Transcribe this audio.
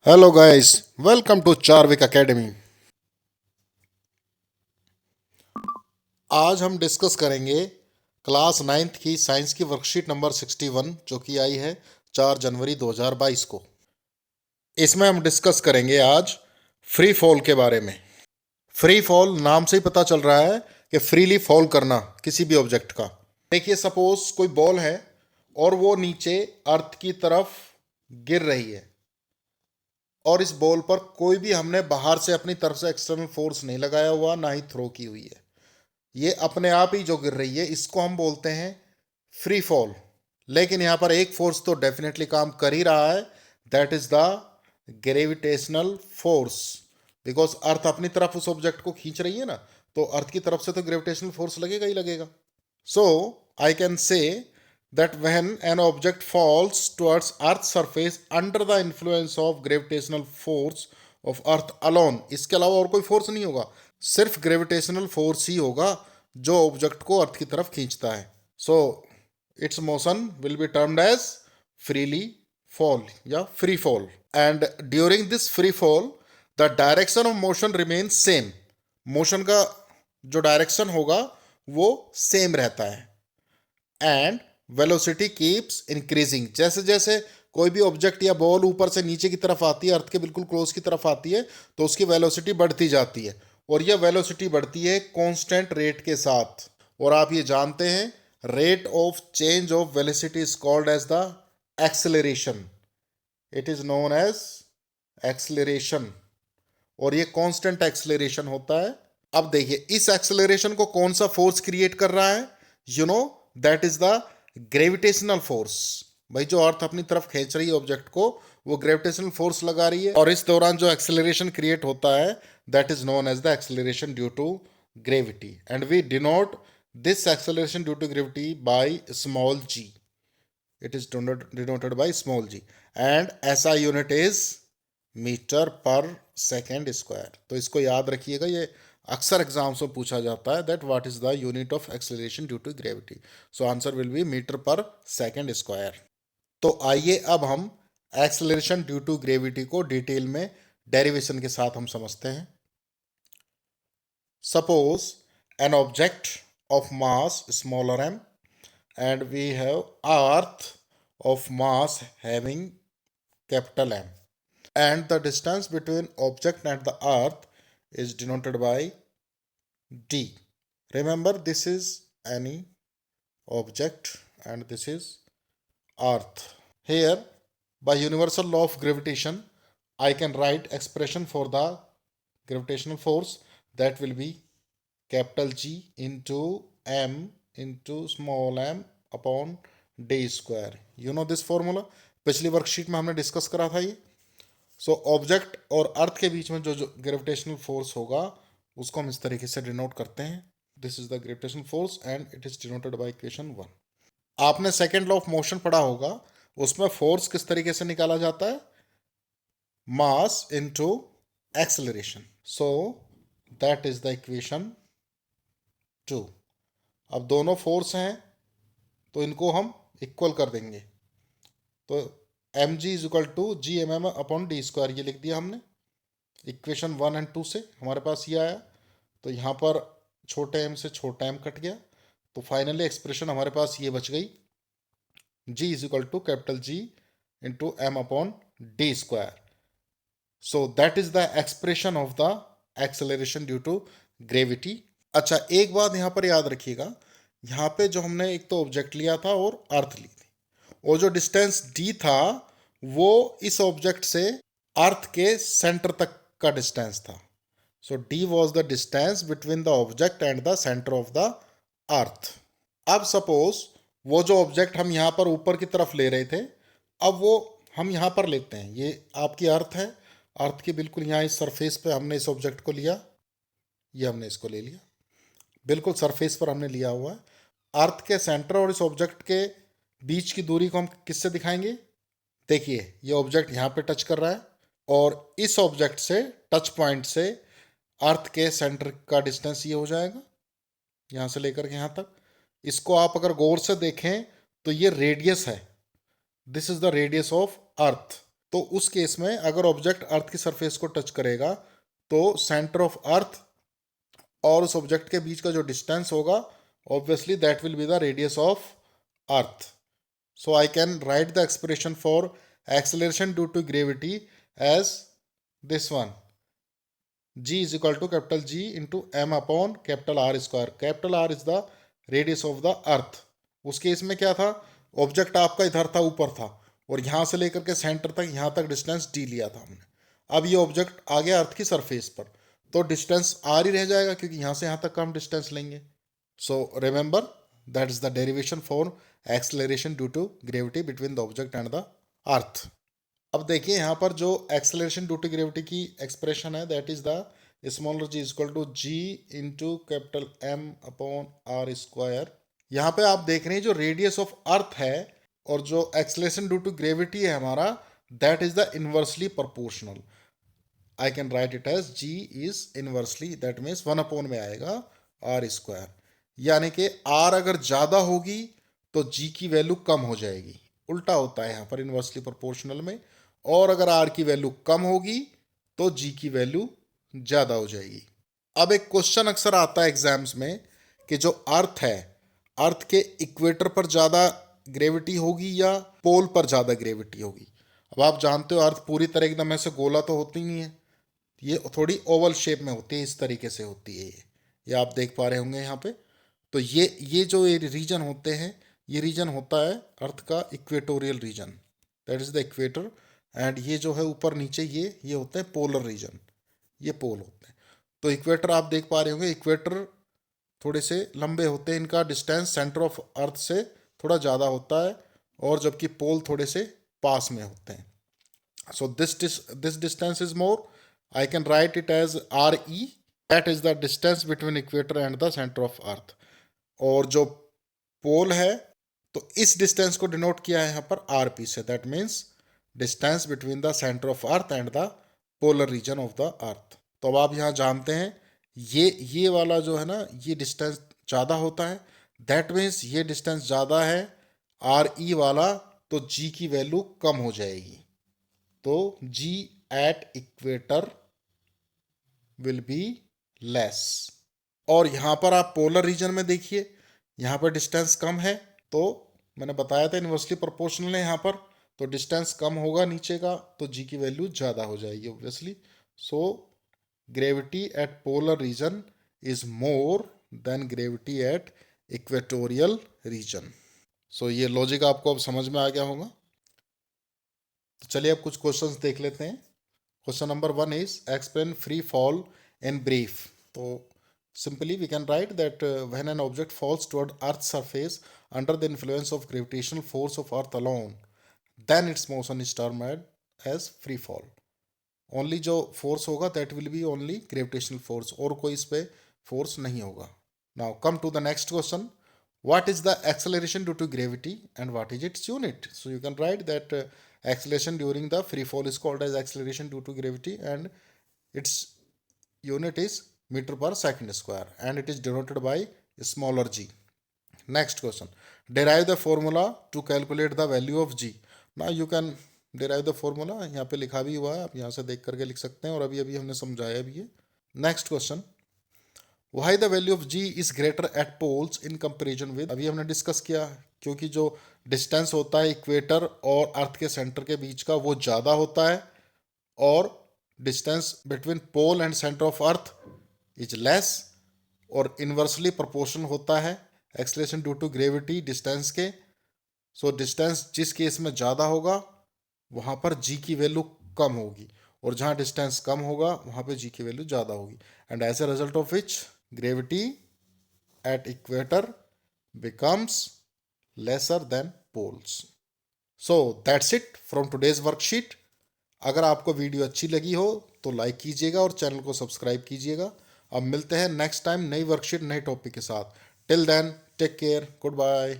Hello guys, welcome to Charvik academy. आज हम discuss करेंगे क्लास नाइन्थ की साइंस की वर्कशीट नंबर 61 जो कि आई है 4 जनवरी 2022 को। इसमें हम डिस्कस करेंगे आज फ्री फॉल के बारे में। फ्री फॉल नाम से ही पता चल रहा है कि फ्रीली फॉल करना किसी भी ऑब्जेक्ट का। देखिए, सपोज कोई बॉल है और वो नीचे अर्थ की तरफ गिर रही है और इस बॉल पर कोई भी हमने बाहर से अपनी तरफ से एक्सटर्नल फोर्स नहीं लगाया हुआ, ना ही थ्रो की हुई है। ये अपने आप ही जो गिर रही है, इसको हम बोलते हैं फ्री फॉल। लेकिन यहां पर एक फोर्स तो डेफिनेटली काम कर ही रहा है, that is the gravitational force. Because अर्थ अपनी तरफ उस ऑब्जेक्ट को खींच रही है ना, तो अर्थ की तरफ से तो ग्रेविटेशनल फोर्स लगेगा ही लगेगा। So I can say that when an object falls towards Earth's surface under the influence of gravitational force of Earth alone, इसके अलावा और कोई फोर्स नहीं होगा, सिर्फ ग्रेविटेशनल फोर्स ही होगा जो ऑब्जेक्ट को अर्थ की तरफ खींचता है। So its motion will be termed as freely fall या free fall. And during this free fall the direction of motion remains same. Motion का जो डायरेक्शन होगा वो सेम रहता है। And velocity keeps increasing. जैसे जैसे कोई भी ऑब्जेक्ट या बॉल ऊपर से नीचे की तरफ आती है, अर्थ के बिल्कुल क्लोज की तरफ आती है, तो उसकी वेलोसिटी बढ़ती जाती है। और यह वेलोसिटी बढ़ती है कांस्टेंट रेट के साथ। और आप ये जानते हैं, rate of change of velocity is called as the acceleration. It is known as acceleration. और ये कांस्टेंट एक्सेलरेशन होता है। अब देखिए, इस एक्सेलरेशन को कौन सा फोर्स क्रिएट कर रहा है? You know, that is the gravitational force. भाई, जो अर्थ अपनी तरफ खींच रही है ऑब्जेक्ट को, वो ग्रेविटेशनल फोर्स लगा रही है। और इस दौरान जो एक्सेलरेशन क्रिएट होता है, that is known as the acceleration due to gravity. And we denote this acceleration due to gravity by small g. It is denoted by small g and SI unit is metre per second square. तो इसको याद रखिएगा, ये अक्सर exams में पूछा जाता है that what is the unit of acceleration due to gravity. So answer will be metre per second square. तो आइए अब हम एक्सेलरेशन ड्यू टू ग्रेविटी को डिटेल में डेरिवेशन के साथ हम समझते हैं। Suppose an object of mass smaller m and we have earth of mass having capital M, and the distance between object and the earth is denoted by d. Remember, this is any object and this is earth. Here, by universal law of gravitation, I can write expression for the gravitational force, that will be capital G into m into small m upon D square. You know this formula, पिछली worksheet में हमने discuss करा था ये। So object और अर्थ के बीच में जो जो ग्रेविटेशनल फोर्स होगा, उसको हम इस तरीके से डिनोट करते हैं। This is the gravitational force and it is denoted by equation 1। आपने सेकेंड लॉ ऑफ मोशन पढ़ा होगा, उसमें फोर्स किस तरीके से निकाला जाता है? Mass into acceleration. So that is the equation 2। अब दोनों फोर्स हैं तो इनको हम इक्वल कर देंगे। तो M G is equal to G M M upon D square, ये लिख दिया हमने। इक्वेशन 1 एंड 2 से हमारे पास ये आया। तो यहाँ पर छोटे एम से छोटा एम कट गया, तो फाइनली एक्सप्रेशन हमारे पास ये बच गई, g is equal to capital G into M upon D square. So that is the expression of the acceleration due to gravity. अच्छा, एक बात यहाँ पर याद रखिएगा, यहाँ पे जो हमने एक तो ऑब्जेक्ट लिया था और अर्थ ली थी, और जो डिस्टेंस d था वो इस ऑब्जेक्ट से अर्थ के सेंटर तक का डिस्टेंस था। सो d was the distance between the object and the centre of the earth. अब सपोज वो जो ऑब्जेक्ट हम यहाँ पर ऊपर की तरफ ले रहे थे, अब वो हम यहाँ पर लेते हैं। ये आपकी अर्थ है, अर्थ की बिल्कुल यहाँ इस सरफेस पे हमने इस ऑब्जेक्ट को लिया, ये हमने इसको ले लिया, बिल्कुल सरफेस पर हमने लिया हुआ है। अर्थ के सेंटर और इस ऑब्जेक्ट के बीच की दूरी को हम किससे दिखाएंगे? देखिए, ये ऑब्जेक्ट यहाँ पे टच कर रहा है और इस ऑब्जेक्ट से टच पॉइंट से अर्थ के सेंटर का डिस्टेंस ये हो जाएगा, यहाँ से लेकर के यहाँ तक। इसको आप अगर गौर से देखें तो ये रेडियस है, this is the radius of earth. तो उस केस में अगर ऑब्जेक्ट अर्थ की सरफेस को टच करेगा तो सेंटर ऑफ अर्थ और उस ऑब्जेक्ट के बीच का जो डिस्टेंस होगा obviously that will be the radius of earth. So I can write the expression for acceleration due to gravity as this one. G is equal to capital G into m upon capital R square. Capital R is the radius of the earth. उस case में क्या था, object आपका इधर था, ऊपर था, और यहाँ से लेकर के सेंटर तक, यहाँ तक डिस्टेंस d लिया था हमने. अब ये ऑब्जेक्ट आ गया अर्थ की सरफेस पर, तो डिस्टेंस r ही रह जाएगा क्योंकि यहाँ से यहाँ तक का हम डिस्टेंस लेंगे. So remember that is the derivation for acceleration due to gravity between the object and the earth. अब देखिए यहाँ पर जो acceleration due to gravity की expression है, that is the smaller g is equal to g into capital M upon r square. यहाँ पे आप देख रहे हैं जो radius of earth है और जो acceleration due to gravity है हमारा, that is the inversely proportional. I can write it as g is inversely, that means 1 upon में आएगा r square. यानी कि r अगर ज़्यादा होगी तो g की वैल्यू कम हो जाएगी. उल्टा होता है यहाँ पर इन्वर्सली प्रोपोर्शनल में, और अगर r की वैल्यू कम होगी तो g की वैल्यू ज़्यादा हो जाएगी. अब एक क्वेश्चन अक्सर आता है एग्जाम्स में कि जो अर्थ है, अर्थ के इक्वेटर पर ज़्यादा ग्रेविटी होगी या पोल पर ज़्यादा ग्रेविटी होगी. अब आप जानते हो अर्थ पूरी तरह एकदम ऐसे गोला तो होती नहीं है, ये थोड़ी ओवल शेप में होती है, इस तरीके से होती है. ये आप देख पा रहे होंगे यहाँ पे. तो ये जो रीजन होते हैं, ये रीजन होता है अर्थ का equatorial region, that is the equator. And ये जो है ऊपर नीचे ये होते हैं पोलर रीजन, ये पोल होते हैं. तो इक्वेटर आप देख पा रहे होंगे, इक्वेटर थोड़े से लंबे होते हैं, इनका डिस्टेंस सेंटर ऑफ अर्थ से थोड़ा ज़्यादा होता है, और जबकि पोल थोड़े से पास में होते हैं. So this distance is more. I can write it as R E, that is the distance between equator and the centre of earth. और जो पोल है तो इस डिस्टेंस को डिनोट किया है यहाँ पर आर पी से, that means distance between the centre of earth and the polar region of the earth. तो अब आप यहाँ जानते हैं ये वाला जो है ना, ये डिस्टेंस ज़्यादा होता है, दैट मीन्स ये डिस्टेंस ज़्यादा है आर ई वाला, तो जी की वैल्यू कम हो जाएगी. तो g at equator will be less. और यहाँ पर आप पोलर रीजन में देखिए, यहाँ पर डिस्टेंस कम है, तो मैंने बताया था इन्वर्सली प्रोपोर्शनल है यहाँ पर, तो डिस्टेंस कम होगा नीचे का, तो जी की वैल्यू ज़्यादा हो जाएगी obviously. So gravity at polar region is more than gravity at equatorial region. So ये लॉजिक आपको अब समझ में आ गया होगा. तो चलिए अब कुछ क्वेश्चंस देख लेते हैं. Question number 1 is explain free fall in brief. तो simply we can write that when an object falls toward Earth's surface under the influence of gravitational force of Earth alone, then its motion is termed as free fall. Only जो force होगा that will be only gravitational force, और कोई इस पे force नहीं होगा. Now come to the next question. What is the acceleration due to gravity and what is its unit? So you can write that acceleration during the free fall is called as acceleration due to gravity and its unit is meter per second square and it is denoted by smaller g. Next question. Derive the formula to calculate the value of g. Now you can derive the formula. यहाँ पे लिखा भी हुआ है, आप यहाँ से देख करके लिख सकते हैं, और अभी हमने समझाया भी है. Next question. Why the value of g is greater at poles in comparison with. अभी हमने डिस्कस किया, क्योंकि जो डिस्टेंस होता है इक्वेटर और अर्थ के सेंटर के बीच का वो ज़्यादा होता है, और distance between pole and centre of earth is less, और इन्वर्सली प्रोपोर्शनल होता है acceleration due to gravity distance के. सो डिस्टेंस जिस केस में ज़्यादा होगा वहाँ पर जी की वैल्यू कम होगी, और जहाँ डिस्टेंस कम होगा वहाँ पे जी की वैल्यू ज़्यादा होगी. And as a result of which gravity at equator becomes lesser than poles. So that's it from today's worksheet. अगर आपको वीडियो अच्छी लगी हो तो लाइक कीजिएगा और चैनल को सब्सक्राइब कीजिएगा. अब मिलते हैं नेक्स्ट टाइम नई वर्कशीट नए टॉपिक के साथ. Till then take care, good bye.